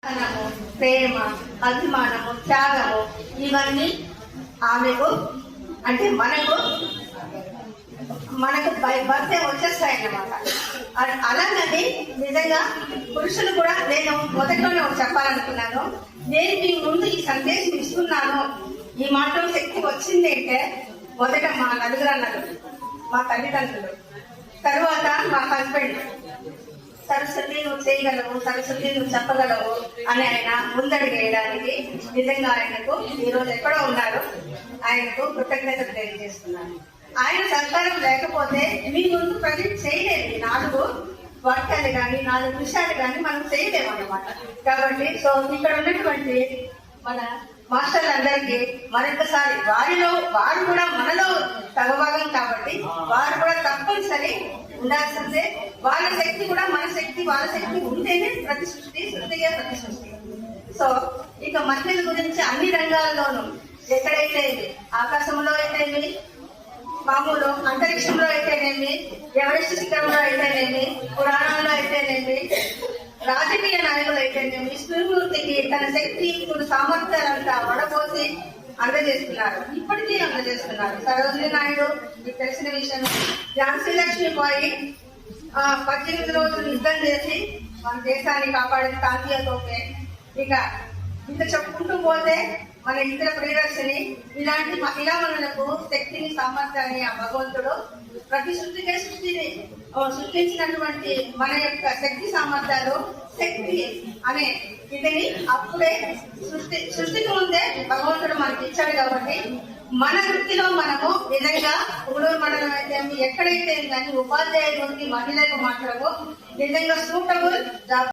ప్రేమ, అభిమానము, త్యాగము ఇవన్నీ ఆమెకు అంటే మనకు భర్తే వచ్చేస్తాయన్నమాట. అలాగని నిజంగా పురుషులు కూడా నేను మొదట్లోనే చెప్పాలనుకున్నాను. నేను మీ ముందు ఈ సందేశం ఇస్తున్నాను, ఈ మాత్రం శక్తి వచ్చింది అంటే మొదట మా నలుగురు అన్నారు, మా తల్లిదండ్రులు, తరువాత మా హస్బెండ్. సరస్వతి నువ్వు చేయగలవు, సరస్వతి నువ్వు చెప్పగలవు అని ఆయన ముందడుగు వేయడానికి నిజంగా ఆయనకు ఈరోజు ఎక్కడో ఉన్నారు, ఆయనకు కృతజ్ఞతలు తెలియజేస్తున్నాను. ఆయన సహకారం లేకపోతే మీ ముందు ప్రజెంట్ చేయలేదు. 4 వాక్యాలు కానీ 4 విషయాలు కానీ మనం చేయలేము అన్నమాట. కాబట్టి ఇక్కడ ఉన్నటువంటి మన మాస్టర్లందరికీ మరొకసారి వారు కూడా మనలో సగభాగం కాబట్టి వారు కూడా తప్పనిసరి ఉండాల్సిందే. వాళ్ళ శక్తి కూడా మన శక్తి, వాళ్ళ శక్తి ఉంటేనే ప్రతి సృష్టిగా ప్రతి సృష్టి. ఇక మహిళల గురించి అన్ని రంగాల్లోనూ ఎక్కడైతే ఆకాశంలో అయితేనేమి, మామూలు అంతరిక్షంలో అయితేనేమి, ఎవరెస్ట్ శిఖరంలో అయితేనేమి, పురాణంలో అయితేనేమి, రాజకీయ నాయకులు అయితేనేమి, స్త్రీమూర్తికి తన శక్తి సామర్థ్యాలంతా వడపోసి అందజేస్తున్నారు, ఇప్పటికీ అందజేస్తున్నారు. సరోజిని నాయుడు మీకు తెలిసిన విషయం. ఝాన్సీ లక్ష్మీబాయి 18 రోజులు యుద్ధం చేసి మన దేశాన్ని కాపాడిన కాంతీయతోటే. ఇక ఇంకా చెప్పుకుంటూ పోతే మన ఇతర ప్రియదర్శిని, ఇలాంటి మహిళామణులకు శక్తిని, సామర్థ్యాన్ని ఆ భగవంతుడు ప్రతి సృష్టించినటువంటి మన యొక్క శక్తి సామర్థ్యాలు, శక్తి అనే ఇదిని అప్పుడే సృష్టికి ముందే భగవంతుడు మనకి ఇచ్చాడు. కాబట్టి మన వృత్తిలో మనము నిజంగా ఊడూరు మండలం అయితే ఎక్కడైతే కానీ ఉపాధ్యాయుల వృత్తి మహిళలకు మాత్రము నిజంగా సూటబుల్ జాబ్